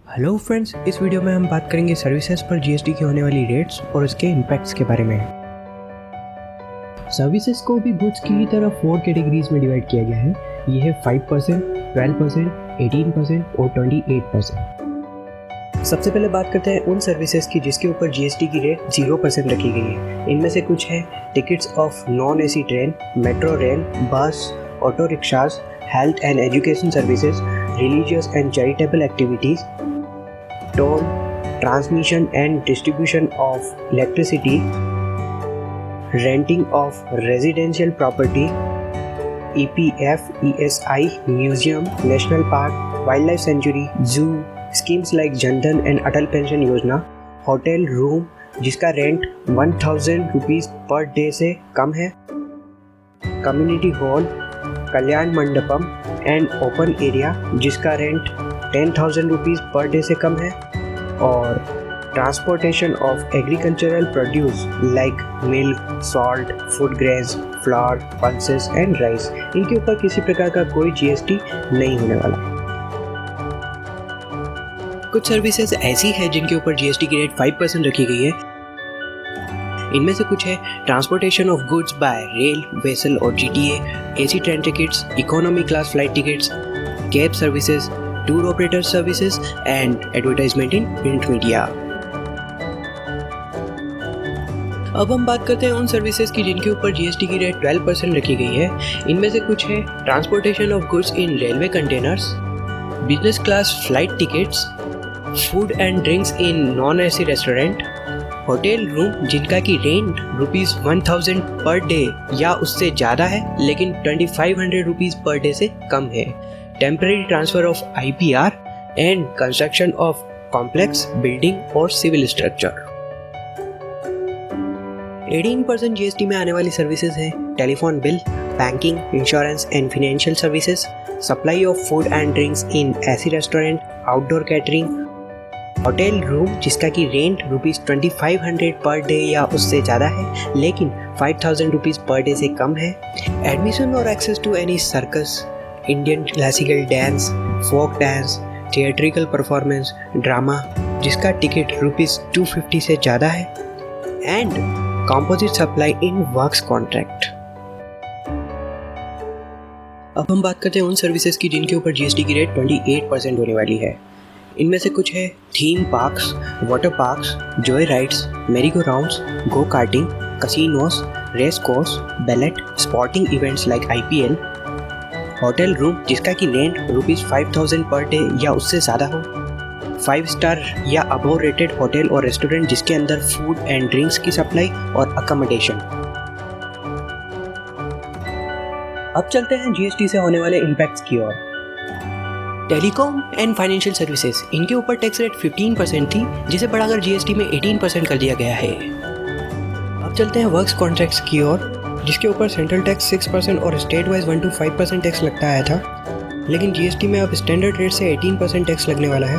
Hello friends, इस video में हम बात करेंगे सर्विसेज पर जीएसटी की होने वाली रेट्स और उसके इम्पैक्ट्स के बारे में। सर्विसेज को भी गुड्स की तरह 4 कैटेगरीज में डिवाइड किया गया है। ये है 5%, 12%, 18% और 28%। सबसे पहले बात करते हैं उन सर्विसेज की जिसके ऊपर जीएसटी की रेट 0% रखी गई है। इनमें से कुछ है tickets of non AC train, metro rail, bus, auto rickshaws, health and education services, religious and charitable activities, toll, transmission and distribution of electricity, renting of residential property, EPF, ESI, museum, national park, wildlife sanctuary, zoo, schemes like Jan Dhan and Atal Pension Yojana, hotel room जिसका rent 1000 rupees per day से कम है, community hall, Kalyan Mandapam and open area जिसका rent 10,000 rupees per day से कम है, और transportation of agricultural produce like milk, salt, food grains, flower, pulses and rice, इनके ऊपर किसी प्रकार का कोई जीएसटी नहीं होने वाला। कुछ सर्विसेज ऐसी है जिनके ऊपर जीएसटी की रेट 5% रखी गई है। इनमें से कुछ है transportation of goods by rail, vessel और GTA, AC train tickets, economy class flight tickets, cab services, tour operator services and advertisement in print media. अब हम बात करते हैं उन सर्विसेज की जिनके ऊपर जीएसटी की रेट 12% रखी गई है। इनमें से कुछ है transportation of goods in railway containers, business class flight tickets, food and drinks in non AC restaurant, hotel room जिनका की रेंट ₹1000 पर डे या उससे ज़्यादा है लेकिन 2500 रुपीज़ पर डे से कम है, temporary transfer of IPR and construction of complex building और सिविल स्ट्रक्चर। 18% जीएसटी में आने वाली सर्विसेज हैं telephone bill, banking, insurance and financial services, supply of food and drinks in AC restaurant, outdoor catering, hotel room जिसका की rent ₹2500 per day या उससे ज़्यादा है लेकिन 5000 रुपीज़ पर डे से कम है, एडमिशन और access to any circus, Indian classical dance, folk dance, theatrical performance, drama जिसका टिकट ₹250 से ज़्यादा है, and composite supply in works contract. अब हम बात करते हैं उन सर्विसेज की जिनके ऊपर जीएसटी की रेट 28% होने वाली है। इनमें से कुछ है theme parks, water parks, joy rides, merry go rounds, go karting, casinos, race course, ballet, sporting events like IPL, hotel room जिसका की रेंट ₹5000 पर डे या उससे ज़्यादा हो, 5 स्टार या अबव रेटेड होटल और रेस्टोरेंट जिसके अंदर फूड एंड ड्रिंक्स की सप्लाई और अकोमोडेशन। अब चलते हैं जीएसटी से होने वाले इम्पैक्ट्स की ओर। टेलीकॉम एंड फाइनेंशियल सर्विसेज, इनके ऊपर टैक्स रेट 15% थी जिसे बढ़ाकर जीएसटी में 18% कर दिया गया है। अब चलते हैं वर्क्स कॉन्ट्रैक्ट्स की ओर, जिसके ऊपर सेंट्रल टैक्स 6% और स्टेट वाइज 1 to 5% टैक्स लगता आया था, लेकिन जीएसटी में अब स्टैंडर्ड रेट से 18% टैक्स लगने वाला है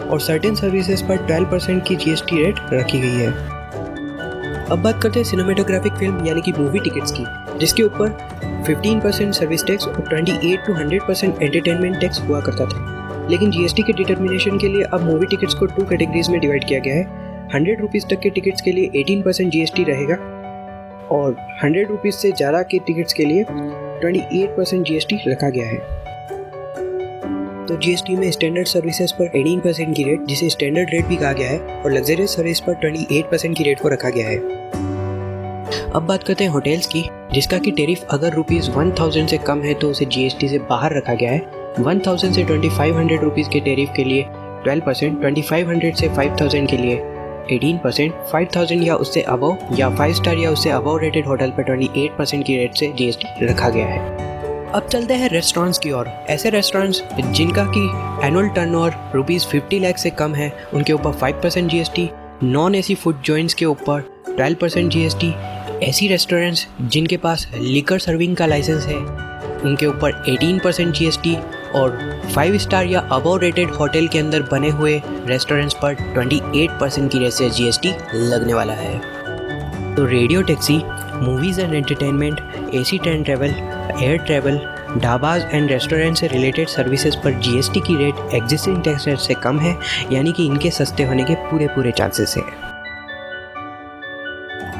और सर्टेन सर्विसेज पर 12% की जीएसटी रेट रखी गई है। अब बात करते हैं सिनेमेटोग्राफिक फिल्म यानी कि मूवी टिकट्स की, जिसके ऊपर 15% सर्विस टैक्स और 28 to 100% एंटरटेनमेंट टैक्स हुआ करता था, लेकिन जीएसटी के डिटर्मिनेशन के लिए अब मूवी टिकट्स को 2 कैटेगरीज में डिवाइड किया गया है। 100 रुपीज़ तक के टिकट्स के लिए 18% जीएसटी रहेगा और 100 रुपीज़ से ज़्यादा के टिकट्स के लिए 28% जीएसटी रखा गया है। तो जीएसटी में स्टैंडर्ड सर्विसेज पर 18% की रेट, जिसे स्टैंडर्ड रेट भी कहा गया है, और लग्जरियस सर्विस पर 28% की रेट को रखा गया है। अब बात करते हैं होटल्स की, जिसका कि टैरिफ अगर ₹1000 से कम है तो उसे जीएसटी से बाहर रखा गया है। 1000 से 2500 रुपीज़ के टैरिफ के लिए 12%, 2500 से 5000 के लिए 18%, 5000 या उससे अबव या 5 स्टार या उससे अबव रेटेड होटल पर 28% की रेट से जीएसटी रखा गया है। अब चलते हैं रेस्टोरेंट्स की ओर। ऐसे रेस्टोरेंट्स जिनका की एनुअल टर्नओवर ₹50 लाख से कम है उनके ऊपर 5% GST, non AC food joints के ऊपर 12% जीएसटी, ऐसी रेस्टोरेंट्स जिनके पास लिकर सर्विंग का लाइसेंस है उनके ऊपर 18% जीएसटी और 5 स्टार या अबव रेटेड होटल के अंदर बने हुए रेस्टोरेंट्स पर 28% की रेट से जीएसटी लगने वाला है। तो radio taxi, movies and entertainment, AC train travel, air travel, dhabas and restaurant से रिलेटेड सर्विसेज पर जीएसटी की रेट एग्जिस्टिंग टैक्स रेट से कम है, यानी कि इनके सस्ते होने के पूरे चांसेस हैं।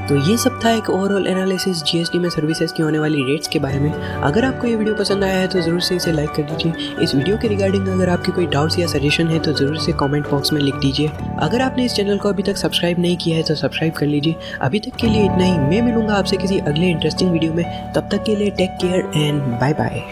तो ये सब था एक ओवरऑल एनालिसिस जीएसटी में सर्विसेज की होने वाली रेट्स के बारे में। अगर आपको ये वीडियो पसंद आया है तो ज़रूर से इसे लाइक कर दीजिए। इस वीडियो के रिगार्डिंग अगर आपके कोई डाउट्स या सजेशन है तो ज़रूर से कमेंट बॉक्स में लिख दीजिए। अगर आपने इस चैनल को अभी तक सब्सक्राइब नहीं किया है तो सब्सक्राइब कर लीजिए। अभी तक के लिए इतना ही। मैं मिलूंगा आपसे किसी अगले इंटरेस्टिंग वीडियो में। तब तक के लिए take care and bye bye.